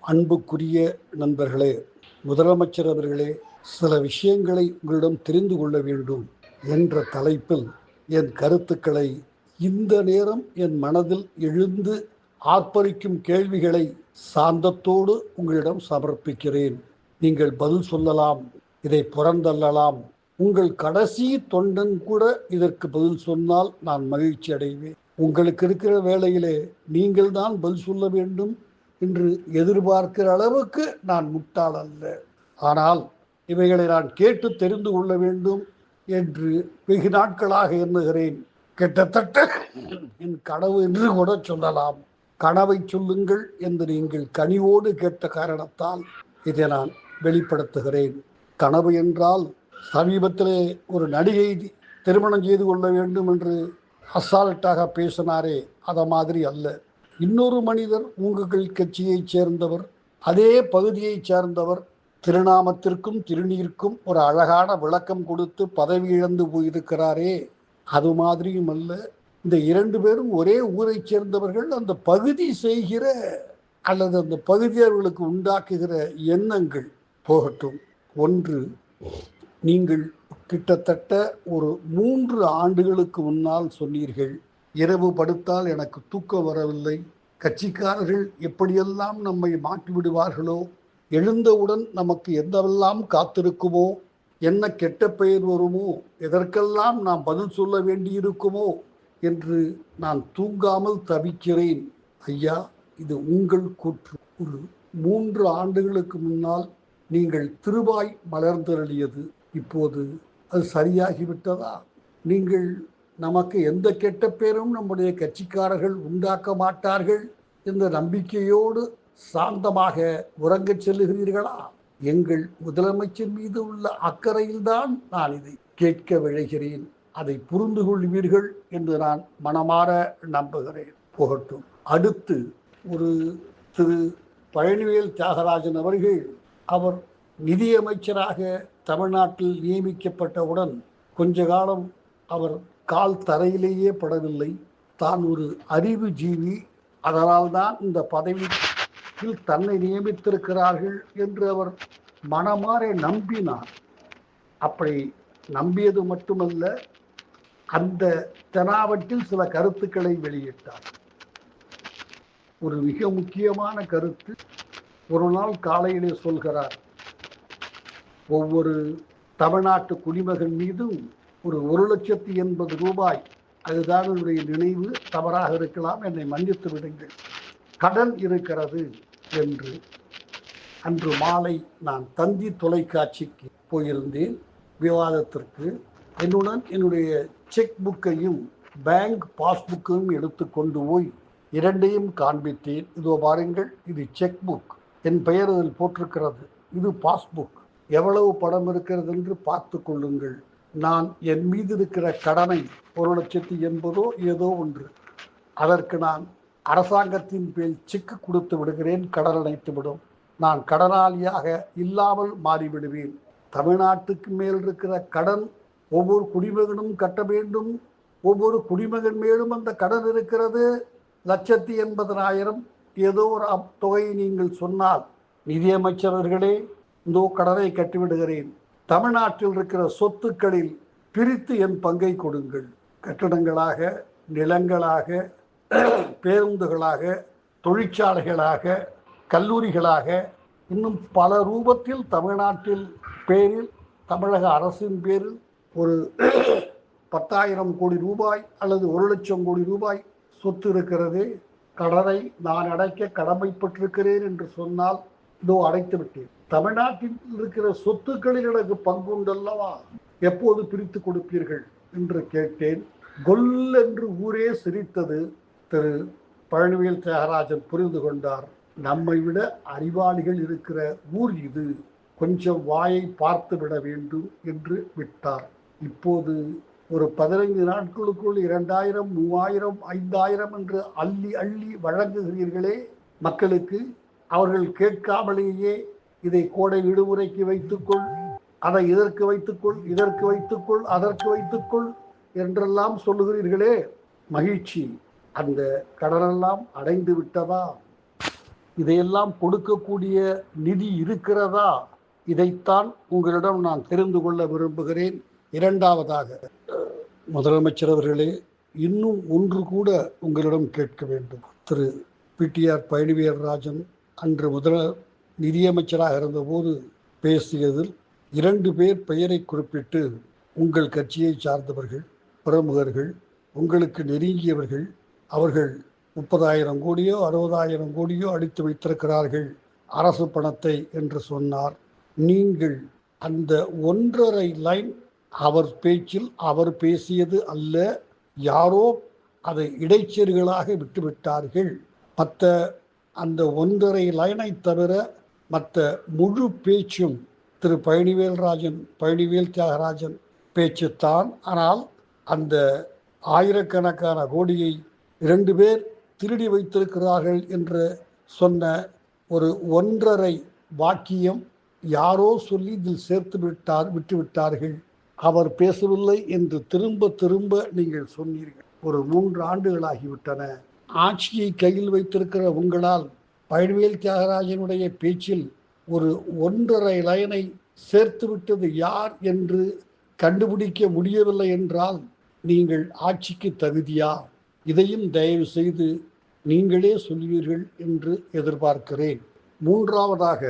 அன்புக்குரிய நண்பர்களே, முதலமைச்சர் அவர்களே, சில விஷயங்களை உங்களிடம் தெரிந்து கொள்ள வேண்டும் என்ற தலைப்பில் என் கருத்துக்களை இந்த நேரம் என் மனதில் எழுந்து ஆர்ப்பரிக்கும் கேள்விகளை சாந்தத்தோடு உங்களிடம் சமர்ப்பிக்கிறேன். நீங்கள் பதில் சொல்லலாம், இதை புறந்தள்ளலாம். உங்கள் கடைசி தொண்டன் கூட இதற்கு பதில் சொன்னால் நான் மகிழ்ச்சி அடைவேன். உங்களுக்கு இருக்கிற வேளையிலே நீங்கள் தான் பதில் சொல்ல வேண்டும் என்று எதிர்பார்க்கிற அளவுக்கு நான் முட்டாள் அல்ல. ஆனால் இவைகளை நான் கேட்டு தெரிந்து கொள்ள வேண்டும் என்று வெகு நாட்களாக எண்ணுகிறேன். கிட்டத்தட்ட என் கனவு என்று கூட சொல்லலாம். கனவை சொல்லுங்கள் என்று நீங்கள் கனிவோடு கேட்ட காரணத்தால் இதை நான் வெளிப்படுத்துகிறேன். கனவு என்றால் சமீபத்திலே ஒரு நடிகை திருமணம் செய்து கொள்ள வேண்டும் என்று அசால்ட்டாக பேசினாரே, அத மாதிரி அல்ல. இன்னொரு மனிதர் உங்கள் கட்சியைச் சேர்ந்தவர், அதே பகுதியைச் சேர்ந்தவர், திருநாமத்திற்கும் திருநீருக்கும் ஒரு அழகான விளக்கம் கொடுத்து பதவி இழந்து போயிருக்கிறாரே, அது மாதிரியும் அல்ல. இந்த இரண்டு பேரும் ஒரே ஊரைச் சேர்ந்தவர்கள். அந்த பகுதி செய்கிற அல்லது அந்த பகுதியவர்களுக்கு உண்டாக்குகிற எண்ணங்கள் போகட்டும். ஒன்று, நீங்கள் கிட்டத்தட்ட ஒரு 3 ஆண்டுகளுக்கு முன்னால் சொன்னீர்கள், இரவு படுத்தால் எனக்கு தூக்கம் வரவில்லை, கட்சிக்காரர்கள் எப்படியெல்லாம் நம்மை மாற்றி விடுவார்களோ, எழுந்தவுடன் நமக்கு எந்தவெல்லாம் காத்திருக்குமோ, என்ன கெட்ட பெயர் வருமோ, எதற்கெல்லாம் நாம் பதில் சொல்ல வேண்டியிருக்குமோ என்று நான் தூங்காமல் தவிக்கிறேன். ஐயா, இது உங்கள் கூற்று. ஒரு 3 ஆண்டுகளுக்கு முன்னால் நீங்கள் திருவாய் மலர்ந்தருளியது இப்போது அது சரியாகிவிட்டதா? நீங்கள் நமக்கு எந்த கெட்ட பேரும் நம்முடைய கட்சிக்காரர்கள் உண்டாக்க மாட்டார்கள் என்ற நம்பிக்கையோடு சாந்தமாக உறங்கச் செல்லுகிறீர்களா? எங்கள் முதலமைச்சர் மீது உள்ள அக்கறையில்தான் நான் இதை கேட்க விழைகிறேன். அதை புரிந்து கொள்வீர்கள் என்று நான் மனமாற நம்புகிறேன். போகட்டும். அடுத்து ஒரு திரு பழனிவேல் தியாகராஜன் அவர்கள், அவர் நிதியமைச்சராக தமிழ்நாட்டில் நியமிக்கப்பட்டவுடன் கொஞ்ச காலம் அவர் கால் தரையிலேயே படவில்லை. தான் ஒரு அறிவு ஜீவி, அதனால்தான் இந்த பதவியில் தன்னை நியமித்திருக்கிறார்கள் என்று அவர் மனமாற நம்பினார். அப்படி நம்பியது மட்டுமல்ல, அந்த தெனாவட்டில் சில கருத்துக்களை வெளியிட்டார். ஒரு மிக முக்கியமான கருத்து, ஒரு நாள் காலையிலே சொல்கிறார், ஒவ்வொரு தமிழ்நாட்டு குடிமகன் மீதும் ஒரு 1,80,000 ரூபாய், அதுதான் என்னுடைய நினைவு, தவறாக இருக்கலாம், என்னை மன்னித்து விடுங்கள், கடன் இருக்கிறது என்று. அன்று மாலை நான் தந்தி தொலைக்காட்சிக்கு போயிருந்தேன் விவாதத்திற்கு. என்னுடன் என்னுடைய செக் புக்கையும் பேங்க் பாஸ்புக்கையும் எடுத்து கொண்டு போய் இரண்டையும் காண்பித்தேன். இதோ பாருங்கள், இது செக் புக், என் பெயர் அதில் போட்டிருக்கிறது, இது பாஸ்புக், எவ்வளவு பணம் இருக்கிறது என்று பார்த்து கொள்ளுங்கள். நான் என் மீது இருக்கிற கடனை 1,80,000 ஏதோ ஒன்று, அதற்கு நான் அரசாங்கத்தின் பேர் செக் கொடுத்து விடுகிறேன், கடன் அடைத்துவிடும், நான் கடனாளியாக இல்லாமல் மாறிவிடுவேன். தமிழ்நாட்டுக்கு மேல் இருக்கிற கடன் ஒவ்வொரு குடிமகனும் கட்ட வேண்டும். ஒவ்வொரு குடிமகன் மேலும் அந்த கடன் இருக்கிறது. 1,80,000 ஏதோ ஒரு தொகையை நீங்கள் சொன்னால், நிதியமைச்சர்களே, இந்த கடனை கட்டிவிடுகிறேன், தமிழ்நாட்டில் இருக்கிற சொத்துக்களில் பிரித்து என் பங்கை கொடுங்கள், கட்டடங்களாக, நிலங்களாக, பேருந்துகளாக, தொழிற்சாலைகளாக, கல்லூரிகளாக, இன்னும் பல ரூபத்தில் தமிழ்நாட்டில் பேரில், தமிழக அரசின் பேரில் ஒரு 10,000 கோடி ரூபாய் அல்லது 1,00,000 கோடி ரூபாய் சொத்து இருக்கிறது. கடனை நான் அடைக்க கடமைப்பட்டிருக்கிறேன் என்று சொன்னால், இதோ அடைத்து விட்டேன். தமிழ்நாட்டில் இருக்கிற சொத்துக்களில் எனக்கு பங்குண்டல்லவா, எப்போது பிரித்து கொடுப்பீர்கள் என்று கேட்டேன். கொல் என்று ஊரே சிரித்தது. திரு பழனிவேல் தியாகராஜன் புரிந்து கொண்டார், நம்மை விட அறிவாளிகள் இருக்கிற ஊர் இது, கொஞ்சம் வாயை பார்த்து விட வேண்டும் என்று விட்டார். இப்போது ஒரு 15 நாட்களுக்குள் 2,000, 3,000, 5,000 என்று அள்ளி அள்ளி வழங்குகிறீர்களே மக்களுக்கு. அவர்கள் கேட்காமலேயே இதை கோடை விடுமுறைக்கு வைத்துக்கொள், அதை இதற்கு வைத்துக்கொள், இதற்கு வைத்துக்கொள், அதற்கு வைத்துக்கொள் என்றெல்லாம் சொல்லுகிறீர்களே, மகிழ்ச்சி. அந்த கடனெல்லாம் அடைந்து விட்டதா? இதையெல்லாம் கொடுக்கக்கூடிய நிதி இருக்கிறதா? இதைத்தான் உங்களிடம் நான் தெரிந்து கொள்ள விரும்புகிறேன். இரண்டாவதாக, முதலமைச்சர் அவர்களே, இன்னும் ஒன்று கூட உங்களிடம் கேட்க வேண்டும். திரு பிடிஆர் பழனிவேல்ராஜன் அன்று நிதியமைச்சராக இருந்தபோது பேசியதில் 2 பேர் பெயரை குறிப்பிட்டு, உங்கள் கட்சியை சார்ந்தவர்கள், பிரமுகர்கள், உங்களுக்கு நெருங்கியவர்கள், அவர்கள் 30,000 கோடியோ 60,000 கோடியோ அடித்து வைத்திருக்கிறார்கள் அரசு பணத்தை என்று சொன்னார். நீங்கள் அந்த 1.5 லைன் அவர் பேச்சில் அவர் பேசியது அல்ல, யாரோ அதை இடைச்செருகளாக விட்டுவிட்டார்கள். மற்ற அந்த 1.5 லைனை தவிர மற்ற முழு பேச்சும் திரு பழனிவேல் தியாகராஜன் பேச்சுத்தான். ஆனால் அந்த ஆயிரக்கணக்கான கோடியை 2 பேர் திருடி வைத்திருக்கிறார்கள் என்று சொன்ன ஒரு 1.5 வாக்கியம் யாரோ சொல்லி இதில் சேர்த்து விட்டுவிட்டார்கள். அவர் பேசவில்லை என்று திரும்ப திரும்ப நீங்கள் சொன்னீர்கள். ஒரு 3 ஆண்டுகளாகிவிட்டன. ஆட்சியை கையில் வைத்திருக்கிற உங்களால் பழனிவேல் தியாகராஜனுடைய பேச்சில் ஒரு 1.5 லைனை சேர்த்து விட்டது யார் என்று கண்டுபிடிக்க முடியவில்லை என்றால் நீங்கள் ஆட்சிக்கு தகுதியா? இதையும் தயவு செய்து நீங்களே சொல்வீர்கள் என்று எதிர்பார்க்கிறேன். மூன்றாவதாக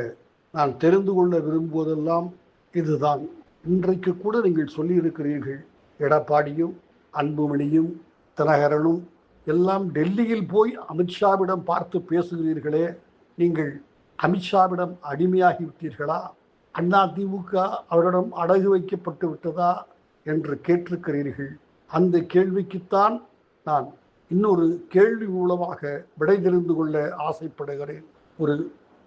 நான் தெரிந்து கொள்ள விரும்புவதெல்லாம் இதுதான். இன்றைக்கு கூட நீங்கள் சொல்லியிருக்கிறீர்கள், எடப்பாடியும் அன்புமணியும் தினகரனும் எல்லாம் டெல்லியில் போய் அமித்ஷாவிடம் பார்த்து பேசுகிறீர்களே, நீங்கள் அமித்ஷாவிடம் அடிமையாகிவிட்டீர்களா? அதிமுக அவரிடம் அடகு வைக்கப்பட்டு விட்டதா என்று கேட்டிருக்கிறீர்கள். அந்த கேள்விக்குத்தான் நான் இன்னொரு கேள்வி மூலமாக விடை தெரிந்து கொள்ள ஆசைப்படுகிறேன். ஒரு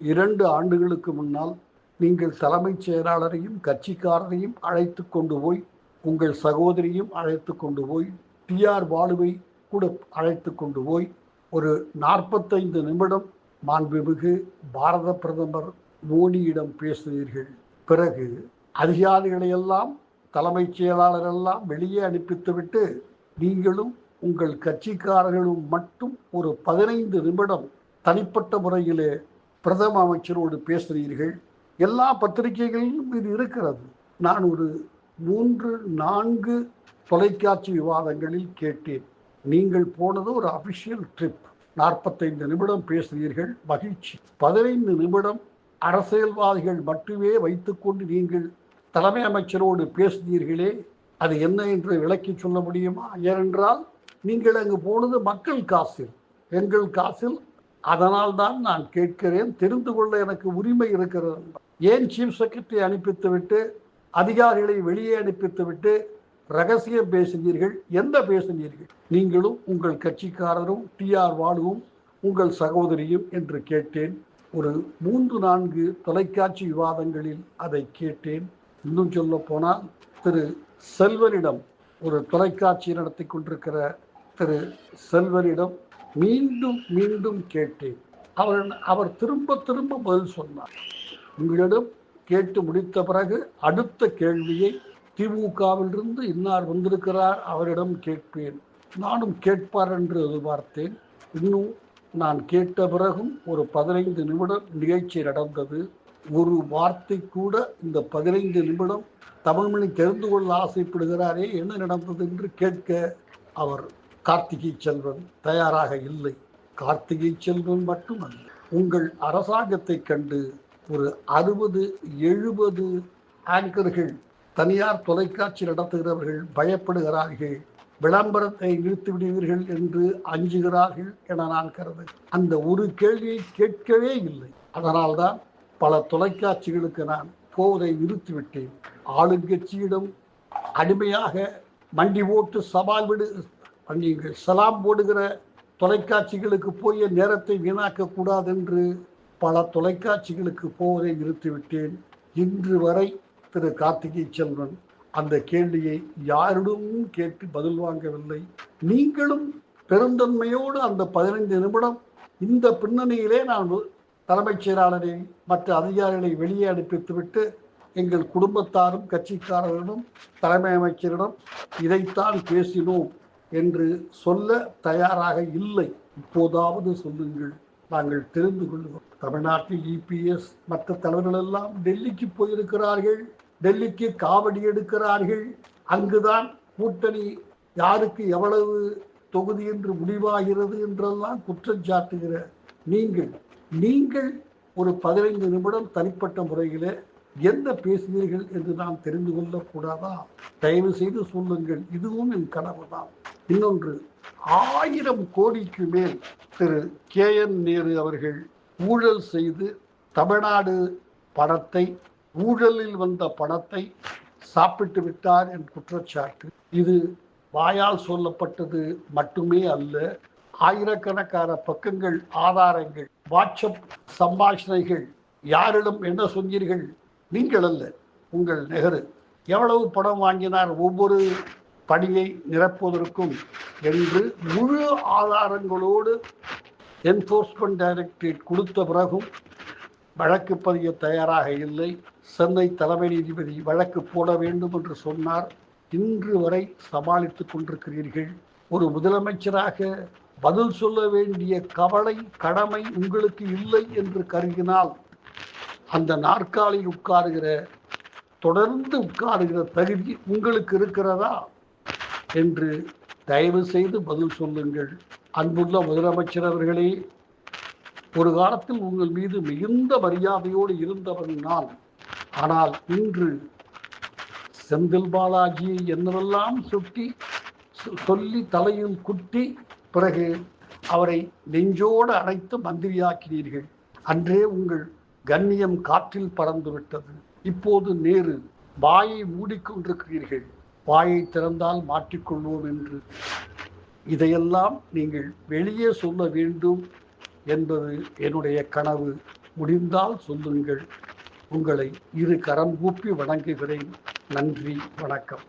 2 ஆண்டுகளுக்கு முன்னால் நீங்கள் தலைமைச் செயலாளரையும் கட்சிக்காரரையும் அழைத்து கொண்டு போய், உங்கள் சகோதரியும் அழைத்து கொண்டு போய், டிஆர் பாலுவை கூட அழைத்து கொண்டு போய் ஒரு 45 நிமிடம் மாண்புமிகு பாரத பிரதமர் மோடியிடம் பேசுகிறீர்கள். பிறகு அதிகாரிகளையெல்லாம் தலைமைச் செயலாளரெல்லாம் வெளியே அனுப்பித்துவிட்டு நீங்களும் உங்கள் கட்சிக்காரர்களும் மட்டும் ஒரு 15 நிமிடம் தனிப்பட்ட முறையிலே பிரதம அமைச்சரோடு பேசுகிறீர்கள். எல்லா பத்திரிகைகளிலும் இது இருக்கிறது. நான் ஒரு 3-4 தொலைக்காட்சி விவாதங்களில் கேட்டேன். நீங்கள் போனது ஒரு அபிஷியல் ட்ரிப். 45 நிமிடம் பேசுகிறீர்கள், மகிழ்ச்சி. 15 நிமிடம் அரசியல்வாதிகள் மட்டுமே வைத்துக்கொண்டு நீங்கள் தலைமை அமைச்சரோடு பேசுகிறீர்களே, அது என்ன என்று விளக்கி சொல்ல முடியுமா? ஏனென்றால் நீங்கள் அங்கு போனது மக்கள் காசில், எங்கள் காசில். அதனால் தான் நான் கேட்கிறேன், தெரிந்து கொள்ள எனக்கு உரிமை இருக்கிறது. ஏன் சீஃப் செக்ரட்டரி அனுப்பித்துவிட்டு அதிகாரிகளை வெளியே அனுப்பித்துவிட்டு ரகசியம் பேசுகிறீர்கள்? எந்த பேசுகிறீர்கள்? நீங்களும் உங்கள் கட்சிக்காரரும் டிஆர் பாலுவும் உங்கள் சகோதரியும் என்று கேட்டேன். ஒரு 3-4 தொலைக்காட்சி விவாதங்களில் அதை கேட்டேன். இன்னும் சொல்ல போனால் திரு செல்வனிடம், ஒரு தொலைக்காட்சி நடத்தி கொண்டிருக்கிற திரு செல்வனிடம் மீண்டும் மீண்டும் கேட்டேன். அவர் திரும்ப திரும்ப பதில் சொன்னார். உங்களிடம் கேட்டு முடித்த பிறகு அடுத்த கேள்வியை திமுகவிலிருந்து இன்னார் வந்திருக்கிறார், அவரிடம் கேட்பேன், நானும் கேட்பார் என்று எதிர்பார்த்தேன். இன்னும் நான் கேட்ட பிறகும் ஒரு 15 நிமிடம் நிகழ்ச்சி நடந்தது. ஒரு வார்த்தை கூட இந்த 15 நிமிடம் தமிழ்மணி தெரிந்து கொள்ள ஆசைப்படுகிறாரே என்ன நடந்தது என்று கேட்க அவர் கார்த்திகை செல்வன் தயாராக இல்லை. கார்த்திகை செல்வன் மட்டுமல்ல, உங்கள் அரசாங்கத்தை கண்டு ஒரு 60-70 ஆங்கர்கள், தனியார் தொலைக்காட்சி நடத்துகிறவர்கள் பயப்படுகிறார்கள். விளம்பரத்தை நிறுத்திவிடுவீர்கள் என்று அஞ்சுகிறார்கள் என நான் கருது. அந்த ஒரு கேள்வியை கேட்கவே இல்லை. அதனால்தான் பல தொலைக்காட்சிகளுக்கு நான் போவதை நிறுத்திவிட்டேன். ஆளுங்கட்சியிடம் அடிமையாக மண்டி போட்டு சலாம் போடுகிற தொலைக்காட்சிகளுக்கு போய் நேரத்தை வீணாக்க கூடாது என்று பல தொலைக்காட்சிகளுக்கு போவதை நிறுத்திவிட்டேன். இன்று வரை திரு கார்த்திகை செல்வன் அந்த கேள்வியை யாரிடமும் கேட்டு பதில் வாங்கவில்லை. நீங்களும் பெருந்தன்மையோடு அந்த 15 நிமிடம் இந்த பின்னணியிலே நான் தலைமைச் செயலாளரை மற்ற அதிகாரிகளை வெளியே அனுப்பித்துவிட்டு எங்கள் குடும்பத்தாரும் கட்சிக்காரர்களிடம் தலைமை அமைச்சரிடம் இதைத்தான் பேசினோம் என்று சொல்ல தயாராக இல்லை. இப்போதாவது சொல்லுங்கள். நாங்கள் தெரிந்து கொள்வோம். தமிழ்நாட்டில் இபிஎஸ் மற்ற தலைவர்கள் எல்லாம் டெல்லிக்கு போயிருக்கிறார்கள், டெல்லிக்கு காவடி எடுக்கிறார்கள். அங்குதான் கூட்டணி யாருக்கு எவ்வளவு தொகுதி என்று முடிவாகிறது என்றெல்லாம் குற்றம் சாட்டுகிற நீங்கள் ஒரு 15 நிமிடம் தனிப்பட்ட முறையில் என்ன பேசுவீர்கள் என்று நாம் தெரிந்து கொள்ளக்கூடாதா? தயவு செய்து சொல்லுங்கள். இதுவும் என் கனவு தான். இன்னொன்று, 1000 கோடிக்கு மேல் திரு KN நேரு அவர்கள் ஊழல் செய்து தமிழ்நாடு பணத்தை, ஊழலில் வந்த பணத்தை சாப்பிட்டு விட்டார் என்ற குற்றச்சாட்டு. இது வாயால் சொல்லப்பட்டது மட்டுமே அல்ல, ஆயிரக்கணக்கான பக்கங்கள், ஆதாரங்கள், வாட்ஸ்அப் சம்பாஷணைகள். யாரிடம் என்ன சொன்னீர்கள்? நீங்கள் அல்ல, உங்கள் நெஹ்ரு எவ்வளவு பணம் வாங்கினார் ஒவ்வொரு பணியை நிரப்புவதற்கும் என்று முழு ஆதாரங்களோடு என்ஃபோர்ஸ்மெண்ட் டைரக்டரேட் கொடுத்த பிறகும் வழக்கு பதிய தயாராக இல்லை. சென்னை தலைமை நீதிபதி வழக்கு போட வேண்டும் என்று சொன்னார். இன்று வரை சமாளித்துக் கொண்டிருக்கிறீர்கள். ஒரு முதலமைச்சராக பதில் சொல்ல வேண்டிய கவலை, கடமை உங்களுக்கு இல்லை என்று கருதினால் அந்த நாற்காலியில் தொடர்ந்து உட்காருகிற தகுதி உங்களுக்கு இருக்கிறதா என்று தயவு செய்து பதில் சொல்லுங்கள். அன்புள்ள முதலமைச்சர் அவர்களே, ஒரு காலத்தில் உங்கள் மீது மிகுந்த மரியாதையோடு இருந்தவன் நான். ஆனால் இன்று செந்தில் பாலாஜியை என்னவெல்லாம் சொல்லி தலையில் குட்டி பிறகு அவரை நெஞ்சோடு அழைத்து மந்திரியாக்கினீர்கள். அன்றே உங்கள் கண்ணியம் காற்றில் பறந்து விட்டது. இப்போது நேரு வாயை மூடிக்கொண்டிருக்கிறீர்கள். வாயை திறந்தால் மாற்றிக்கொள்வோம் என்று. இதையெல்லாம் நீங்கள் வெளியே சொல்ல வேண்டும் என்பது என்னுடைய கனவு. முடிந்தால் சொல்லுங்கள். உங்களை இரு கரம் கூப்பி வணங்குகிறேன். நன்றி, வணக்கம்.